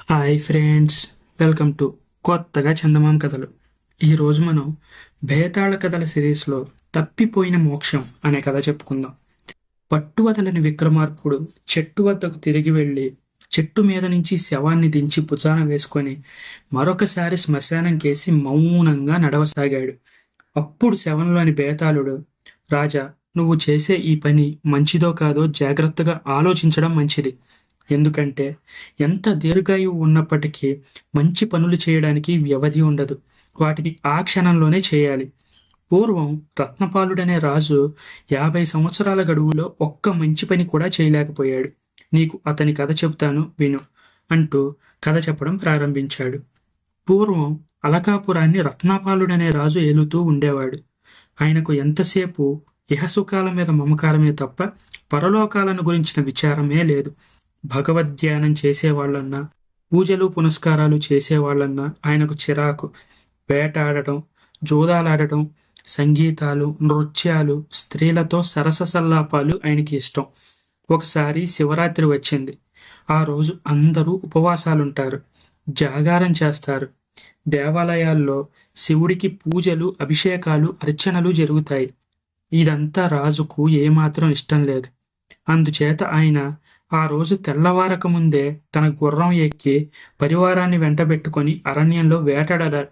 Hi friends, welcome to కొత్తగా చందమామ కథలు. ఈరోజు మనం భేతాళ కథల సిరీస్లో తప్పిపోయిన మోక్షం అనే కథ చెప్పుకుందాం. పట్టువదలని విక్రమార్కుడు చెట్టు వద్దకు తిరిగి వెళ్ళి చెట్టు మీద నుంచి శవాన్ని దించి భుజాన వేసుకొని మరొకసారి శ్మశానం కేసి మౌనంగా నడవసాగాడు. అప్పుడు శవంలోని బేతాళుడు, రాజా, నువ్వు చేసే ఈ పని మంచిదో కాదో జాగ్రత్తగా ఆలోచించడం మంచిది. ఎందుకంటే ఎంత దీర్ఘాయువు ఉన్నప్పటికీ మంచి పనులు చేయడానికి వ్యవధి ఉండదు. వాటిని ఆ క్షణంలోనే చేయాలి. పూర్వం రత్నపాలుడనే రాజు 50 సంవత్సరాల గడువులో ఒక్క మంచి పని కూడా చేయలేకపోయాడు. నీకు అతని కథ చెబుతాను విను అంటూ కథ చెప్పడం ప్రారంభించాడు. పూర్వం అలకాపురాన్ని రత్నపాలుడనే రాజు ఏలుతూ ఉండేవాడు. ఆయనకు ఎంతసేపు ఇహసుఖాల మీద మమకారమే తప్ప పరలోకాలను గురించిన విచారమే లేదు. భగవద్ధ్యానం చేసేవాళ్ళన్నా, పూజలు పునస్కారాలు చేసేవాళ్ళన్నా ఆయనకు చిరాకు. వేటాడటం, జూదాలాడటం, సంగీతాలు, నృత్యాలు, స్త్రీలతో సరస సల్లాపాలు ఆయనకి ఇష్టం. ఒకసారి శివరాత్రి వచ్చింది. ఆ రోజు అందరూ ఉపవాసాలుంటారు, జాగారం చేస్తారు. దేవాలయాల్లో శివుడికి పూజలు, అభిషేకాలు, అర్చనలు జరుగుతాయి. ఇదంతా రాజుకు ఏమాత్రం ఇష్టం లేదు. అందుచేత ఆయన ఆ రోజు తెల్లవారక ముందే తన గుర్రం ఎక్కి పరివారాన్ని వెంటబెట్టుకొని అరణ్యంలో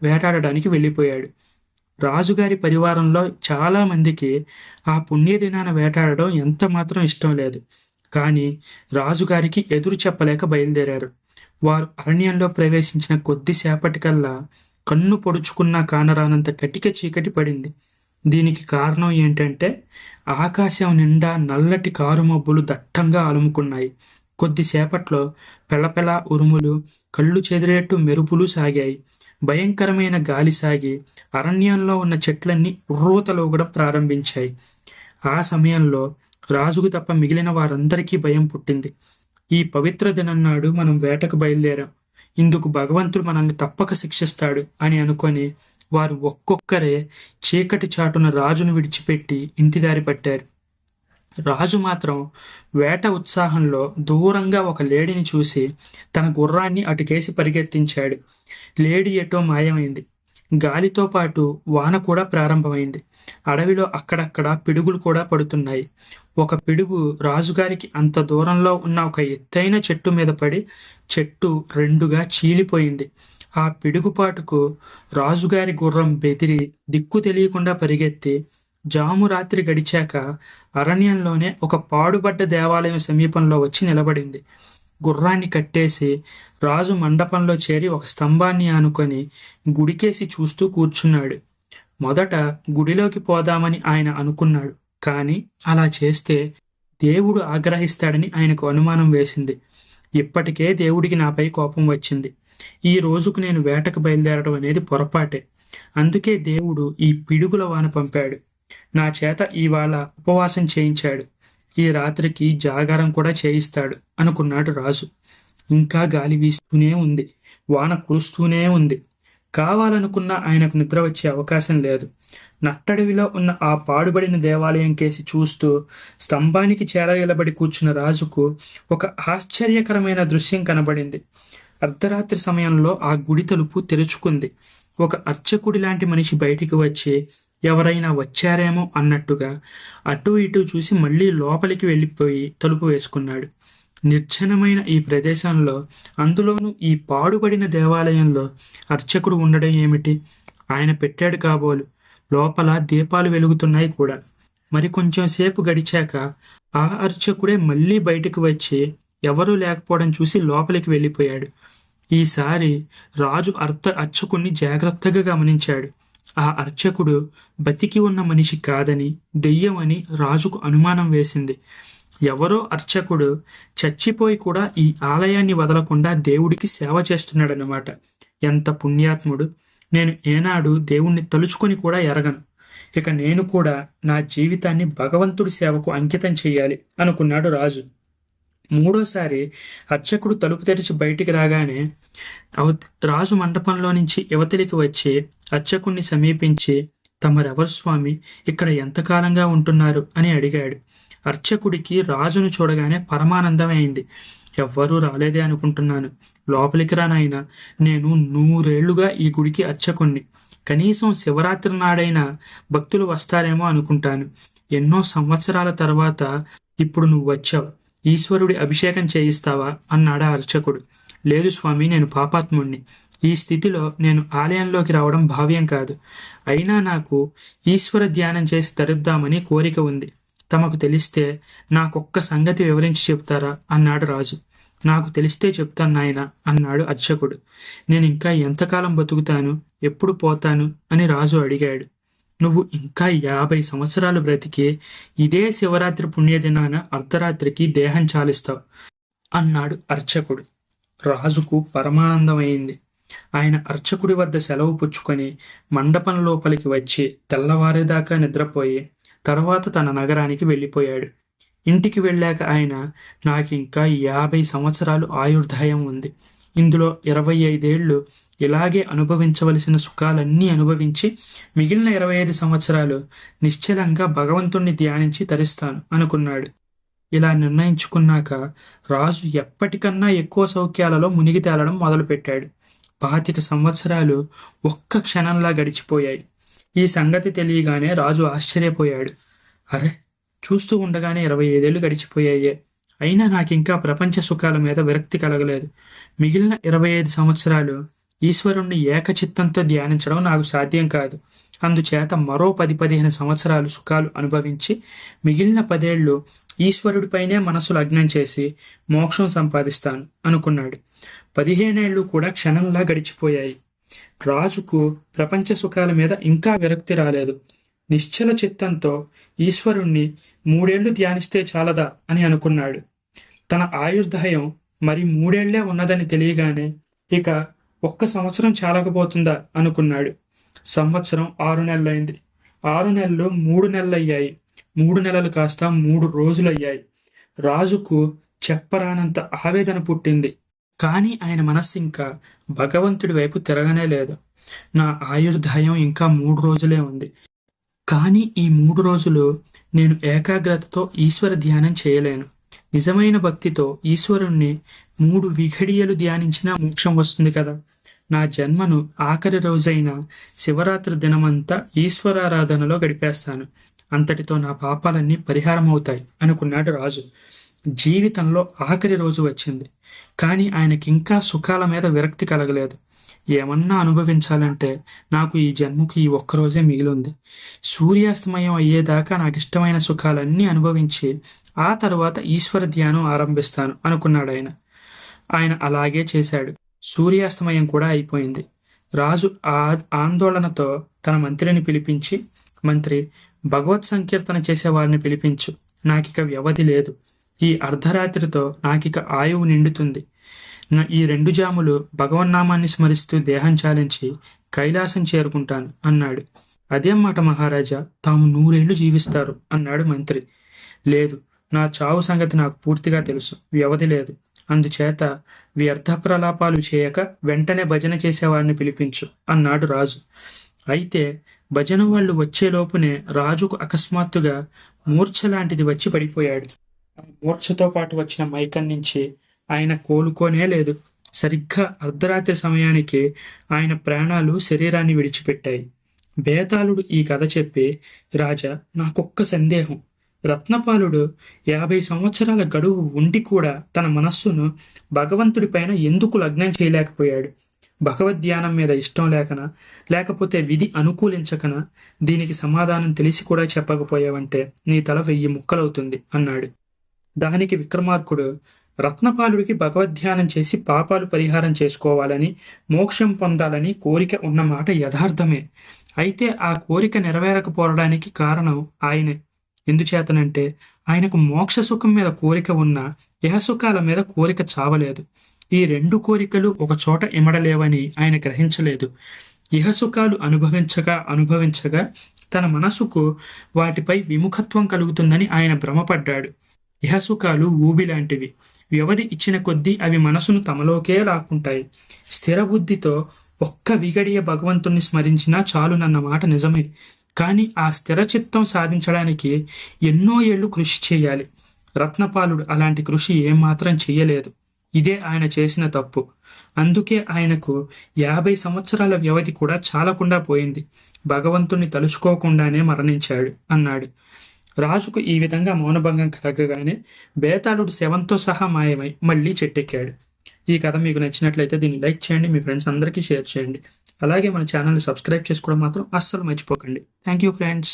వేటాడడానికి వెళ్ళిపోయాడు. రాజుగారి పరివారంలో చాలా మందికి ఆ పుణ్యదినాన వేటాడడం ఎంత మాత్రం ఇష్టం లేదు. కానీ రాజుగారికి ఎదురు చెప్పలేక బయలుదేరారు. వారు అరణ్యంలో ప్రవేశించిన కొద్దిసేపటికల్లా కన్ను పొడుచుకున్నా కానరానంత కటిక చీకటి పడింది. దీనికి కారణం ఏంటంటే ఆకాశం నిండా నల్లటి కారుమబ్బులు దట్టంగా అలుముకున్నాయి. కొద్దిసేపట్లో పెళపెళ ఉరుములు, కళ్ళు చెదిరేట్టు మెరుపులు సాగాయి. భయంకరమైన గాలి సాగి అరణ్యంలో ఉన్న చెట్లన్నీ ఉర్రూతలూగడం ప్రారంభించాయి. ఆ సమయంలో రాజుకు తప్ప మిగిలిన వారందరికీ భయం పుట్టింది. ఈ పవిత్ర దినం నాడు మనం వేటకు బయలుదేరాం, ఇందుకు భగవంతుడు మనల్ని తప్పక శిక్షిస్తాడు అని అనుకొని వారు ఒక్కొక్కరే చీకటి చాటున రాజును విడిచిపెట్టి ఇంటిదారి పట్టారు. రాజు మాత్రం వేట ఉత్సాహంలో దూరంగా ఒక లేడీని చూసి తన గుర్రాన్ని అటుకేసి పరిగెత్తించాడు. లేడీ ఎటో మాయమైంది. గాలితో పాటు వాన కూడా ప్రారంభమైంది. అడవిలో అక్కడక్కడ పిడుగులు కూడా పడుతున్నాయి. ఒక పిడుగు రాజుగారికి అంత దూరంలో ఉన్న ఒక ఎత్తైన చెట్టు మీద పడి చెట్టు రెండుగా చీలిపోయింది. ఆ పిడుగుపాటుకు రాజుగారి గుర్రం బెదిరి దిక్కు తెలియకుండా పరిగెత్తి జాము రాత్రి గడిచాక అరణ్యంలోనే ఒక పాడుబడ్డ దేవాలయం సమీపంలో వచ్చి నిలబడింది. గుర్రాన్ని కట్టేసి రాజు మండపంలో చేరి ఒక స్తంభాన్ని ఆనుకొని గుడికేసి చూస్తూ కూర్చున్నాడు. మొదట గుడిలోకి పోదామని ఆయన అనుకున్నాడు. కానీ అలా చేస్తే దేవుడు ఆగ్రహిస్తాడని ఆయనకు అనుమానం వేసింది. ఇప్పటికే దేవుడికి నాపై కోపం వచ్చింది. ఈ రోజుకు నేను వేటకు బయలుదేరడం అనేది పొరపాటే. అందుకే దేవుడు ఈ పిడుగుల వాన పంపాడు. నా చేత ఇవాళ ఉపవాసం చేయించాడు. ఈ రాత్రికి జాగారం కూడా చేయిస్తాడు అనుకున్నాడు రాజు. ఇంకా గాలి వీస్తూనే ఉంది, వాన కురుస్తూనే ఉంది. కావాలనుకున్నా ఆయనకు నిద్ర వచ్చే అవకాశం లేదు. నట్టడవిలో ఉన్న ఆ పాడుబడిన దేవాలయం కేసి చూస్తూ స్తంభానికి చేరగలబడి కూర్చున్న రాజుకు ఒక ఆశ్చర్యకరమైన దృశ్యం కనబడింది. అర్ధరాత్రి సమయంలో ఆ గుడి తలుపు తెరుచుకుంది. ఒక అర్చకుడి లాంటి మనిషి బయటికి వచ్చి ఎవరైనా వచ్చారేమో అన్నట్టుగా అటు ఇటు చూసి మళ్ళీ లోపలికి వెళ్ళిపోయి తలుపు వేసుకున్నాడు. నిర్జనమైన ఈ ప్రదేశంలో, అందులోనూ ఈ పాడుబడిన దేవాలయంలో అర్చకుడు ఉండడం ఏమిటి? ఆయన పెట్టాడు కాబోలు. లోపల దీపాలు వెలుగుతున్నాయి కూడా. మరి కొంచెం సేపు గడిచాక ఆ అర్చకుడే మళ్ళీ బయటకు వచ్చి ఎవరూ లేకపోవడం చూసి లోపలికి వెళ్ళిపోయాడు. ఈసారి రాజు అర్చకుణ్ణి జాగ్రత్తగా గమనించాడు. ఆ అర్చకుడు బతికి ఉన్న మనిషి కాదని, దెయ్యమని రాజుకు అనుమానం వేసింది. ఎవరో అర్చకుడు చచ్చిపోయి కూడా ఈ ఆలయాన్ని వదలకుండా దేవుడికి సేవ చేస్తున్నాడనమాట. ఎంత పుణ్యాత్ముడు! నేను ఏనాడు దేవుణ్ణి తలుచుకొని కూడా ఎరగను. ఇక నేను కూడా నా జీవితాన్ని భగవంతుడి సేవకు అంకితం చెయ్యాలి అనుకున్నాడు రాజు. మూడోసారి అర్చకుడు తలుపు తెరిచి బయటికి రాగానే రాజు మండపంలో నుంచి యువతలికి వచ్చి అర్చకుణ్ణి సమీపించి, తమరెవరు స్వామి, ఇక్కడ ఎంతకాలంగా ఉంటున్నారు అని అడిగాడు. అర్చకుడికి రాజును చూడగానే పరమానందమైంది. ఎవ్వరూ రాలేదే అనుకుంటున్నాను. లోపలికి రా నాయనా. నేను 100 ఏళ్లుగా ఈ గుడికి అర్చకుణ్ణి. కనీసం శివరాత్రి నాడైనా భక్తులు వస్తారేమో అనుకుంటాను. ఎన్నో సంవత్సరాల తర్వాత ఇప్పుడు నువ్వు వచ్చావు. ఈశ్వరుడి అభిషేకం చేయిస్తావా అన్నాడా అర్చకుడు. లేదు స్వామి, నేను పాపాత్ముణ్ణి. ఈ స్థితిలో నేను ఆలయంలోకి రావడం భావ్యం కాదు. అయినా నాకు ఈశ్వర ధ్యానం చేసి తరుద్దామని కోరిక ఉంది. తమకు తెలిస్తే నాకొక్క సంగతి వివరించి చెప్తారా అన్నాడు రాజు. నాకు తెలిస్తే చెప్తాను నాయనా అన్నాడు అర్చకుడు. నేను ఇంకా ఎంతకాలం బతుకుతాను, ఎప్పుడు పోతాను అని రాజు అడిగాడు. నువ్వు ఇంకా 50 సంవత్సరాలు బ్రతికి ఇదే శివరాత్రి పుణ్యదినాన అర్ధరాత్రికి దేహం చాలిస్తావు అన్నాడు అర్చకుడు. రాజుకు పరమానందమైంది. ఆయన అర్చకుడి వద్ద సెలవు పుచ్చుకొని మండపం లోపలికి వచ్చి తెల్లవారేదాకా నిద్రపోయి తర్వాత తన నగరానికి వెళ్ళిపోయాడు. ఇంటికి వెళ్ళాక ఆయన, నాకింకా 50 సంవత్సరాలు ఆయుర్దాయం ఉంది. ఇందులో 25 ఏళ్ళు ఇలాగే అనుభవించవలసిన సుఖాలన్నీ అనుభవించి మిగిలిన 25 సంవత్సరాలు నిశ్చలంగా భగవంతుణ్ణి ధ్యానించి తరిస్తాను అనుకున్నాడు. ఇలా నిర్ణయించుకున్నాక రాజు ఎప్పటికన్నా ఎక్కువ సౌఖ్యాలలో మునిగి తేలడం మొదలుపెట్టాడు. 25 సంవత్సరాలు ఒక్క క్షణంలా గడిచిపోయాయి. ఈ సంగతి తెలియగానే రాజు ఆశ్చర్యపోయాడు. అరే, చూస్తూ ఉండగానే 25 ఏళ్ళు గడిచిపోయాయే. అయినా నాకింకా ప్రపంచ సుఖాల మీద విరక్తి కలగలేదు. మిగిలిన 25 సంవత్సరాలు ఈశ్వరుణ్ణి ఏకచిత్తంతో ధ్యానించడం నాకు సాధ్యం కాదు. అందుచేత మరో 10-15 సంవత్సరాలు సుఖాలు అనుభవించి మిగిలిన 10 ఏళ్ళు ఈశ్వరుడిపైనే మనసు లగ్నం చేసి మోక్షం సంపాదిస్తాను అనుకున్నాడు. 15 ఏళ్ళు కూడా క్షణంలా గడిచిపోయాయి. రాజుకు ప్రపంచ సుఖాల మీద ఇంకా విరక్తి రాలేదు. నిశ్చల చిత్తంతో ఈశ్వరుణ్ణి 3 ఏళ్లు ధ్యానిస్తే చాలదా అని అనుకున్నాడు. తన ఆయుర్దాయం మరి 3 ఏళ్లే ఉన్నదని తెలియగానే ఇక 1 సంవత్సరం చాలకపోతుందా అనుకున్నాడు. సంవత్సరం 6 నెలలైంది. 6 నెలలు 3 నెలలయ్యాయి. 3 నెలలు కాస్త 3 రోజులయ్యాయి. రాజుకు చెప్పరానంత ఆవేదన పుట్టింది. కానీ ఆయన మనస్సు ఇంకా భగవంతుడి వైపు తిరగనే లేదు. నా ఆయుర్దాయం ఇంకా 3 రోజులే ఉంది. కానీ ఈ 3 రోజులు నేను ఏకాగ్రతతో ఈశ్వర ధ్యానం చేయలేను. నిజమైన భక్తితో ఈశ్వరుణ్ణి 3 విఘడియలు ధ్యానించినా మోక్షం వస్తుంది కదా. నా జన్మను ఆఖరి రోజైన శివరాత్రి దినమంతా ఈశ్వరారాధనలో గడిపేస్తాను. అంతటితో నా పాపాలన్నీ పరిహారం అవుతాయి అనుకున్నాడు రాజు. జీవితంలో ఆఖరి రోజు వచ్చింది. కానీ ఆయనకింకా సుఖాల మీద విరక్తి కలగలేదు. ఏమన్నా అనుభవించాలంటే నాకు ఈ జన్మకు ఈ ఒక్కరోజే మిగిలింది. సూర్యాస్తమయం అయ్యేదాకా నాకు ఇష్టమైన సుఖాలన్నీ అనుభవించి ఆ తర్వాత ఈశ్వర ధ్యానం ఆరంభిస్తాను అనుకున్నాడు ఆయన. ఆయన అలాగే చేశాడు. సూర్యాస్తమయం కూడా అయిపోయింది. రాజు ఆందోళనతో తన మంత్రిని పిలిపించి, మంత్రి, భగవత్ సంకీర్తన చేసేవారిని పిలిపించు. నాకిక వ్యవధి లేదు. ఈ అర్ధరాత్రితో నాకిక ఆయువు నిండుతుంది. ఈ 2 జాములు భగవన్నామాన్ని స్మరిస్తూ దేహం చాలించి కైలాసం చేరుకుంటాను అన్నాడు. అదేం మాట మహారాజా, తాము 100 ఏళ్లు జీవిస్తారు అన్నాడు మంత్రి. లేదు, నా చావు సంగతి నాకు పూర్తిగా తెలుసు. వ్యవధి లేదు. అందుచేత వ్యర్థ ప్రలాపాలు చేయక వెంటనే భజన చేసేవారిని పిలిపించు అన్నాడు రాజు. అయితే భజన వాళ్ళు వచ్చేలోపునే రాజుకు అకస్మాత్తుగా మూర్ఛ లాంటిది వచ్చి పడిపోయాడు. ఆ మూర్ఛతో పాటు వచ్చిన మైకం నుంచి ఆయన కోలుకోనే లేదు. సరిగ్గా అర్ధరాత్రి సమయానికి ఆయన ప్రాణాలు శరీరాన్ని విడిచిపెట్టాయి. బేతాళుడు ఈ కథ చెప్పి, రాజా, నాకొక్క సందేహం. రత్నపాలుడు 50 సంవత్సరాల గడువు ఉండి కూడా తన మనస్సును భగవంతుడిపైన ఎందుకు లగ్నం చేయలేకపోయాడు? భగవద్ధ్యానం మీద ఇష్టం లేకనా, లేకపోతే విధి అనుకూలించకనా? దీనికి సమాధానం తెలిసి కూడా చెప్పకపోయావంటే నీ తల 1000 ముక్కలవుతుంది అన్నాడు. దానికి విక్రమార్కుడు, రత్నపాలుడికి భగవద్ధ్యానం చేసి పాపాలు పరిహారం చేసుకోవాలని, మోక్షం పొందాలని కోరిక ఉన్నమాట యథార్థమే. అయితే ఆ కోరిక నెరవేరకపోవడానికి కారణం ఆయనే. ఎందుచేతనంటే ఆయనకు మోక్ష సుఖం మీద కోరిక ఉన్నా ఇహసుఖాల మీద కోరిక చావలేదు. ఈ 2 కోరికలు ఒక చోట ఇమడలేవని ఆయన గ్రహించలేదు. ఇహసుఖాలు అనుభవించగా తన మనసుకు వాటిపై విముఖత్వం కలుగుతుందని ఆయన భ్రమపడ్డాడు. ఇహసుఖాలు ఊబిలాంటివి. వ్యవధి ఇచ్చిన కొద్దీ అవి మనసును తమలోకే లాక్కుంటాయి. స్థిరబుద్ధితో ఒక్క విగడియ భగవంతుణ్ణి స్మరించినా చాలునన్న మాట నిజమే. కానీ ఆ స్థిరచిత్తం సాధించడానికి ఎన్నో ఏళ్లు కృషి చేయాలి. రత్నపాలుడు అలాంటి కృషి ఏమాత్రం చెయ్యలేదు. ఇదే ఆయన చేసిన తప్పు. అందుకే ఆయనకు 50 సంవత్సరాల వ్యవధి కూడా చాలకుండా పోయింది. భగవంతుణ్ణి తలుచుకోకుండానే మరణించాడు అన్నాడు. రాజుకు ఈ విధంగా మౌనభంగం కలగగానే బేతాళుడు శవంతో సహా మాయమై మళ్ళీ చెట్టెక్కాడు. ఈ కథ మీకు నచ్చినట్లయితే దీన్ని లైక్ చేయండి, మీ ఫ్రెండ్స్ అందరికీ షేర్ చేయండి. అలాగే మన ఛానల్ని సబ్స్క్రైబ్ చేసుకోవడం మాత్రం అస్సలు మర్చిపోకండి. Thank you friends.